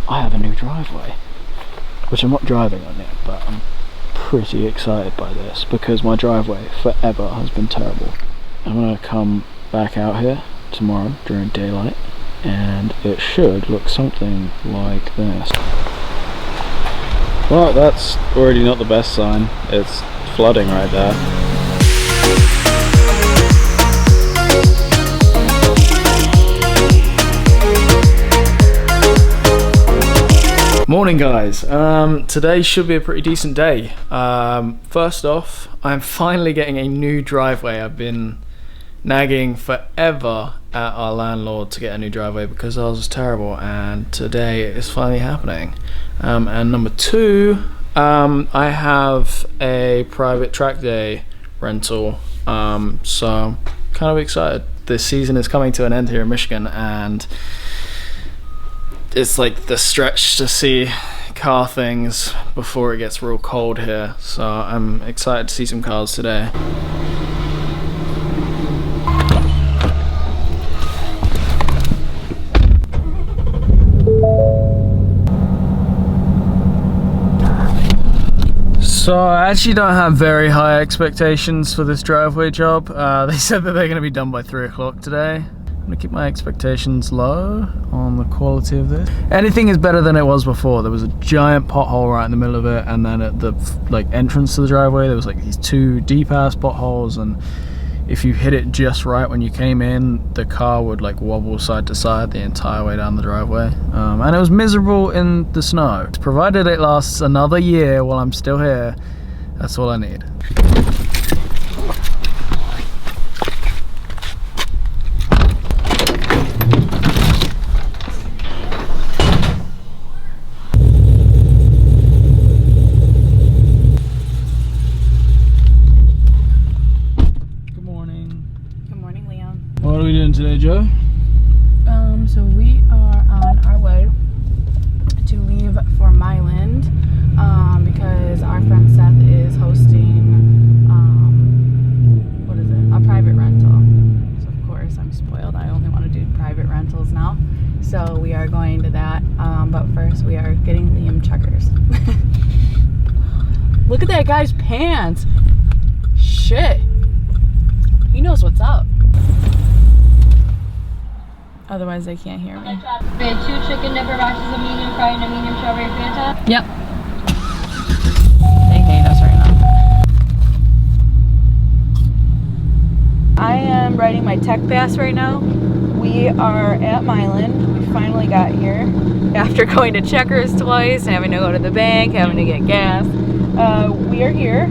I have a new driveway, which I'm not driving on yet, but I'm pretty excited by this because my driveway forever has been terrible. I'm gonna come back out here tomorrow during daylight and it should look something like this. Well, that's already not the best sign. It's flooding right there. Morning guys, today should be a pretty decent day. First off, I'm finally getting a new driveway. I've been nagging forever at our landlord to get a new driveway because ours was terrible, and today it's finally happening. And number two, I have a private track day rental, so kind of excited. This season is coming to an end here in Michigan, and it's like the stretch to see car things before it gets real cold here, so I'm excited to see some cars today. So I actually don't have very high expectations for this driveway job. They said that they're going to be done by 3 o'clock today. I'm gonna keep my expectations low on the quality of this. Anything is better than it was before. There was a giant pothole right in the middle of it, and then at the entrance to the driveway there was like these two deep ass potholes, and if you hit it just right when you came in, the car would like wobble side to side the entire way down the driveway. And it was miserable in the snow. Provided it lasts another year while I'm still here, that's all I need. What are we doing today, Joe? So we are on our way to leave for Milan because our friend Seth is hosting what is it? A private rental. So of course I'm spoiled. I only want to do private rentals now. So we are going to that. But first we are getting Liam checkers. Look at that guy's pants. Shit. He knows what's up. Otherwise, they can't hear me. We had 2 chicken nipper boxes, a medium fry, and a medium strawberry Fanta. Yep. They hate us right now. I am riding my tech pass right now. We are at Milan. We finally got here after going to Checkers twice, having to go to the bank, having to get gas. We are here.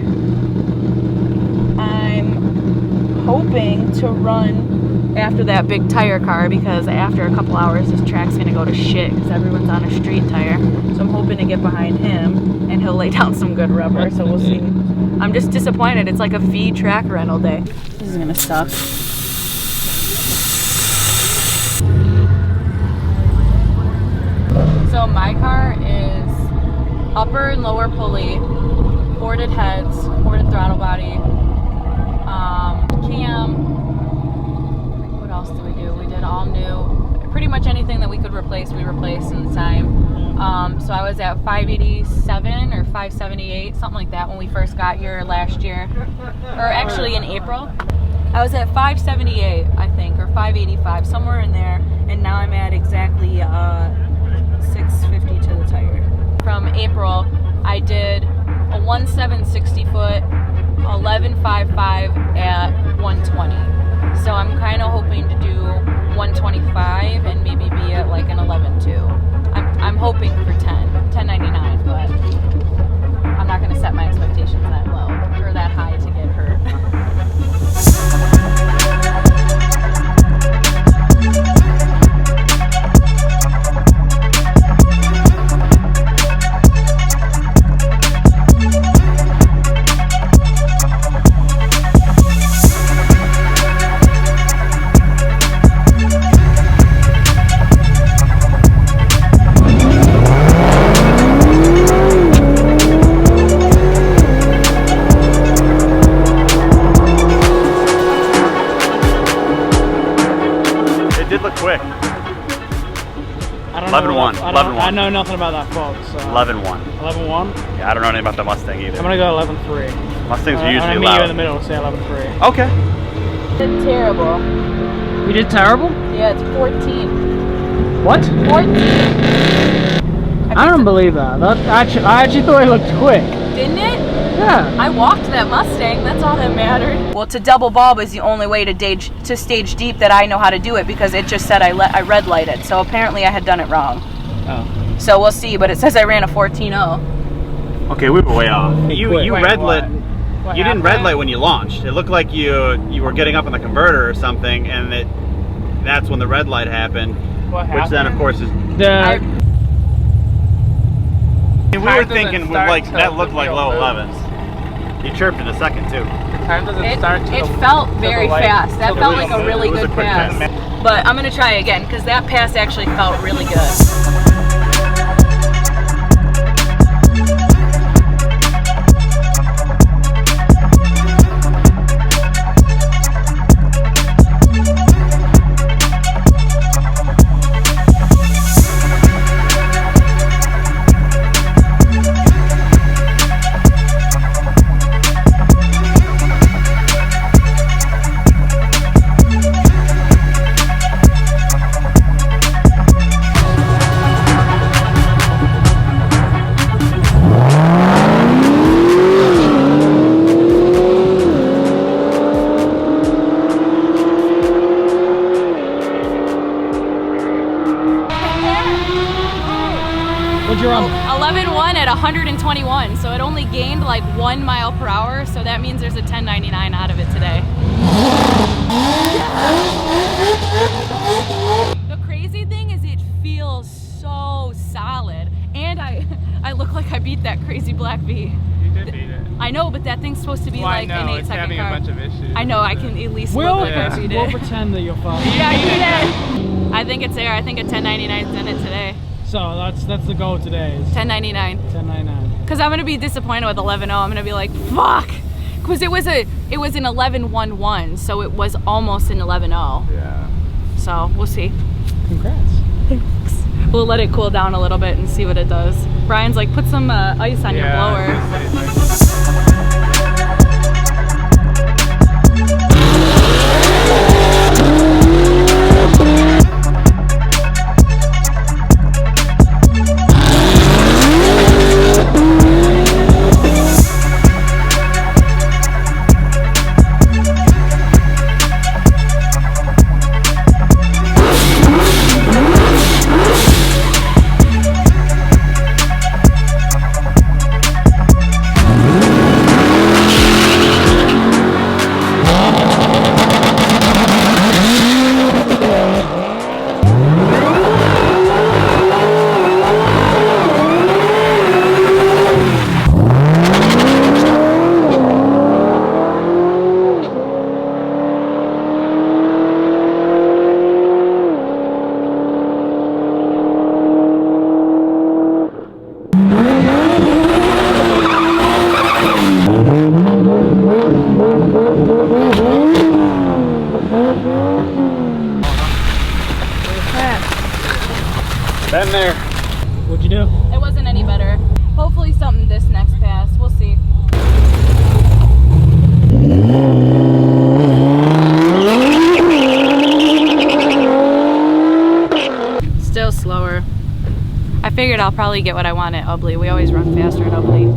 I'm hoping to run after that big tire car, because after a couple hours this track's gonna go to shit because everyone's on a street tire. So I'm hoping to get behind him and he'll lay down some good rubber, so we'll see. I'm just disappointed. It's like a V track rental day. This is gonna suck. So my car is upper and lower pulley, boarded heads, boarded throttle body, cam. What else did we do? We did all new. Pretty much anything that we could replace, we replaced in the time. So I was at 587 or 578, something like that when we first got here last year, or actually in April. I was at 578, I think, or 585, somewhere in there, and now I'm at exactly 650 to the tire. From April, I did a 1.760 foot, 11.55 at 120. So I'm kind of hoping to do 125 and maybe be at like an 11.2. I'm hoping for 10.99, but I'm not going to set my expectations that low or that high to get hurt. I know nothing about that, folks. 11-1. 11-1? Yeah, I don't know anything about the Mustang either. I'm gonna go 11-3. Mustangs are I'm usually gonna meet loud. you in the middle, say 11-3. Okay. It's terrible. We did terrible? Yeah, it's 14. What? 14. I don't believe that. I actually thought it looked quick. Didn't it? Yeah. I walked that Mustang, that's all that mattered. Well, to double bulb is the only way to stage deep that I know how to do it, because it just said I red lighted, so apparently I had done it wrong. Oh. So we'll see, but it says I ran a 14.0. Okay, we were way off. You Wait, red lit. what You didn't happened? red light when you launched. It looked like you were getting up in the converter or something, and that's when the red light happened. What Which then, of course, is. We were thinking like that looked like low 11s. You chirped in a second too. The time doesn't start It felt very fast. That felt like a really good pass. But I'm gonna try again, because that pass actually felt really good. What'd you run? 11.1 at 121, so it only gained like 1 mile per hour, so that means there's a 1099 out of it today. The crazy thing is it feels so solid, and I look like I beat that crazy black V. You did beat it. I know, but that thing's supposed to be like an 8-second car. Having a bunch of issues. I know, I can at least look like I beat We'll it. pretend that you're fine. Yeah, you did. I think it's there. I think a 1099's in it today. So that's the goal today. Is 1099. 10.99. Because I'm gonna be disappointed with 11.0. I'm gonna be like, fuck, because it was an 11.11, so it was almost an 11.0. Yeah. So we'll see. Congrats. Thanks. We'll let it cool down a little bit and see what it does. Brian's like, put some ice on your blower. Been there. What'd you do? It wasn't any better. Hopefully something this next pass. We'll see. Still slower. I figured I'll probably get what I want at Ubley. We always run faster at Ubley.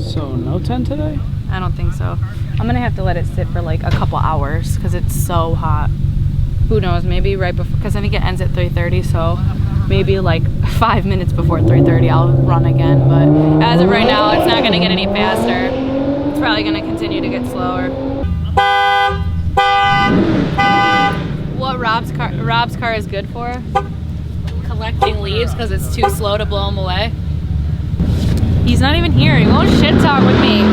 So no 10 today? I don't think so. I'm gonna have to let it sit for like a couple hours because it's so hot. Who knows, maybe right before, because I think it ends at 3:30, so maybe like 5 minutes before 3:30 I'll run again, but as of right now it's not gonna get any faster. It's probably gonna continue to get slower. What Rob's car is good for? Collecting leaves because it's too slow to blow them away. He's not even here, he won't shit talk with me.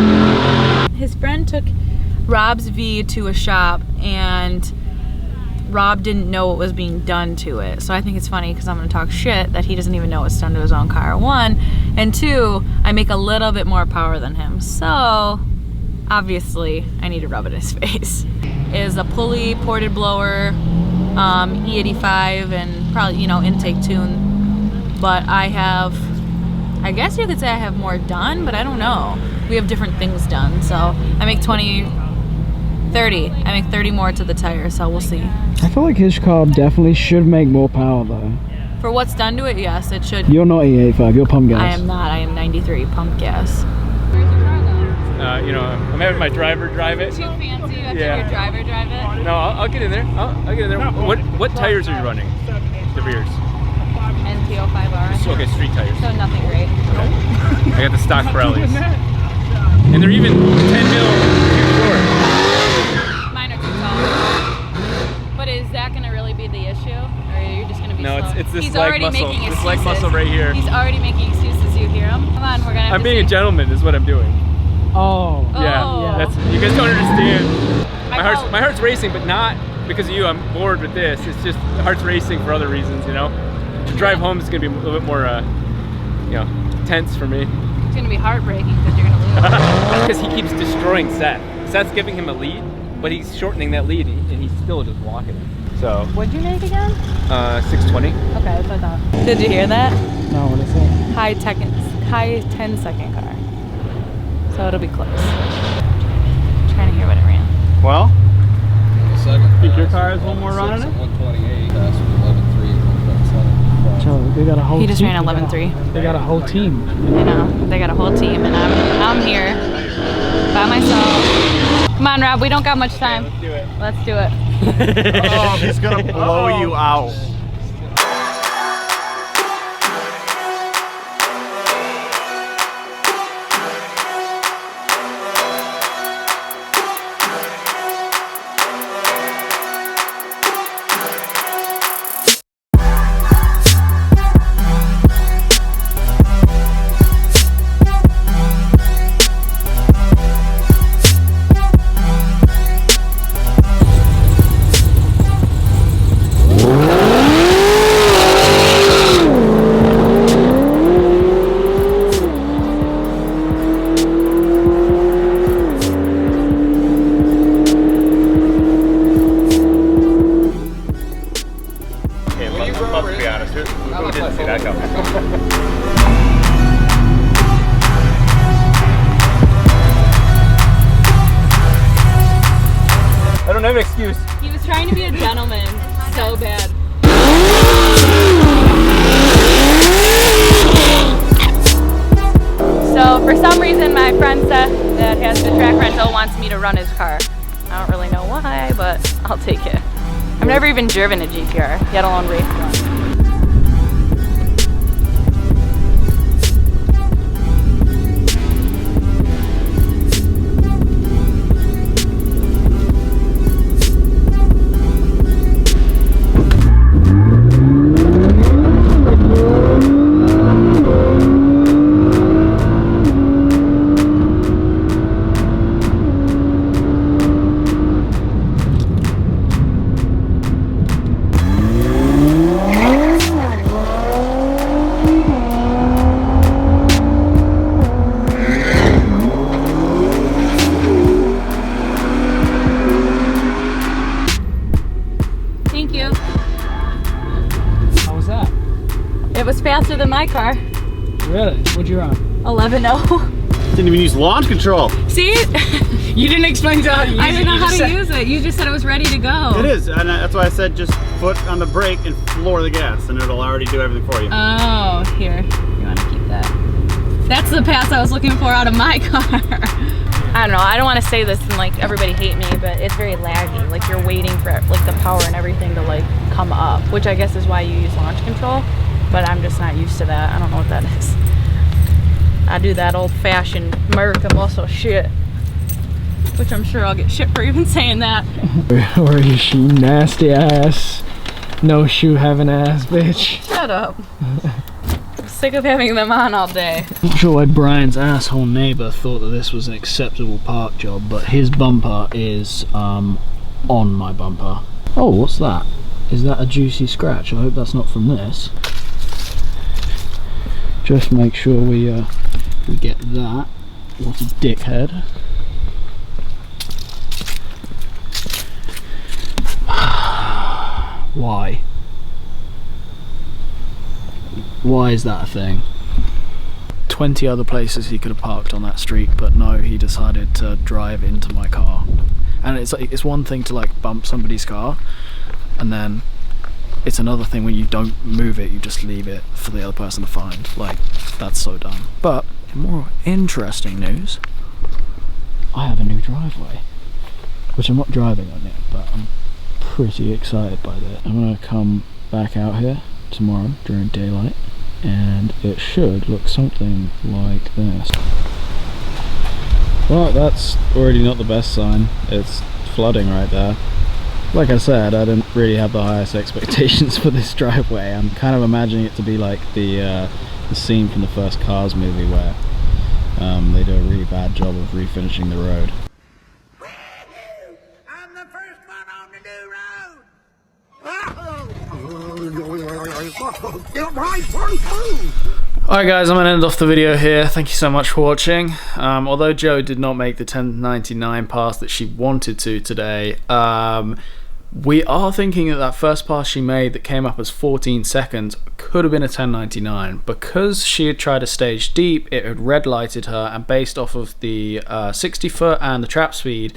His friend took Rob's V to a shop and Rob didn't know what was being done to it. So I think it's funny because I'm gonna talk shit that he doesn't even know what's done to his own car. 1, and 2, I make a little bit more power than him. So obviously I need to rub it in his face. It is a pulley ported blower, E85 and probably, you know, intake tune but I guess you could say I have more done, but I don't know. We have different things done, so I make 30. I make 30 more to the tire, so we'll see. I feel like his car definitely should make more power though. For what's done to it, yes, it should. You're not E85, you're pump gas. I am not. I am 93 pump gas. You know, I'm having my driver drive it. Too fancy. You have to have your driver drive it. No, I'll get in there. I'll get in there. What tires are you running? The rears. NT05R. Okay, street tires. So nothing great. I got the stock Pirellis. And they're even 10 mil too short. Mine are too tall. But is that going to really be the issue? Or are you just going to be slow? It's this He's leg already muscle. making This excuses. leg muscle right here. He's already making excuses. You hear him? Come on, we're going to have I'm to being see. a gentleman is what I'm doing. Oh. Yeah, that's, you guys don't understand. I My heart's racing, but not because of you. I'm bored with this. It's just the heart's racing for other reasons, you know. The drive home is going to be a little bit more, you know, tense for me. It's going to be heartbreaking because you're going to lose. Because he keeps destroying Seth. Seth's giving him a lead, but he's shortening that lead, and he's still just walking it. So. What'd you make again? 620. Okay, that's what I thought. Did you hear that? No, what is it? High 10-second car. So it'll be close. Trying to hear what it ran. Well, Think your car has one more run in it? 128. That's 11.3. So they got a whole He just team. ran 11.3. They got a whole team. I know. They got a whole team, and I'm here by myself. Come on, Rob. We don't got much time. Let's do it. oh, he's gonna blow you out. Let's be honest, who didn't see that coming? I don't have an excuse. He was trying to be a gentleman so bad. So for some reason my friend Seth that has the track rental wants me to run his car. I don't really know why, but I'll take it. I've never even driven a GTR, yet alone raced one. Thank you. How was that? It was faster than my car. Really? What'd you run? 11.0. Didn't even use launch control. See? You didn't explain how to use it. I didn't know You how just to said- use it. You just said it was ready to go. It is, and that's why I said just foot on the brake and floor the gas, and it'll already do everything for you. Oh, here. You want to keep that. That's the pass I was looking for out of my car. I don't know. I don't want to say this and like everybody hate me, but it's very laggy. Like you're waiting for like the power and everything to like come up, which I guess is why you use launch control. But I'm just not used to that. I don't know what that is. I do that old-fashioned American muscle shit, which I'm sure I'll get shit for even saying that. Or is she nasty ass, no shoe having ass bitch? Shut up. I'm sick of having them on all day. Not sure why Brian's asshole neighbour thought that this was an acceptable park job, but his bumper is on my bumper. Oh, what's that? Is that a juicy scratch? I hope that's not from this. Just make sure we get that. What a dickhead. Why? Why is that a thing? 20 other places he could have parked on that street, but no, he decided to drive into my car. And it's like, it's one thing to like bump somebody's car, and then it's another thing when you don't move it, you just leave it for the other person to find. Like, that's so dumb. But in more interesting news, I have a new driveway, which I'm not driving on yet, but I'm pretty excited by that. I'm gonna come back out here tomorrow during daylight, and it should look something like this. Well, that's already not the best sign. It's flooding right there. Like I said, I didn't really have the highest expectations for this driveway. I'm kind of imagining it to be like the scene from the first Cars movie where they do a really bad job of refinishing the road. I'm the first one on the new road. Alright guys, I'm going to end off the video here. Thank you so much for watching. Although Joe did not make the 1099 pass that she wanted to today, we are thinking that that first pass she made that came up as 14 seconds could have been a 1099. Because she had tried a stage deep, it had red lighted her, and based off of the 60 foot and the trap speed,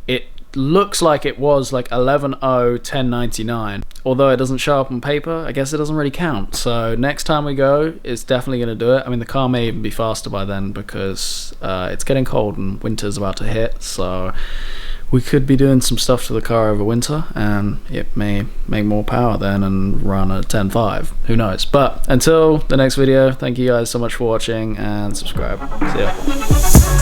it looks like it was like 11.0 1099. Although it doesn't show up on paper, I guess it doesn't really count. So next time we go, it's definitely going to do it. I mean, the car may even be faster by then because it's getting cold and winter's about to hit, so we could be doing some stuff to the car over winter, and it may make more power then and run at 10.5. Who knows? But until the next video, thank you guys so much for watching, and subscribe. See ya.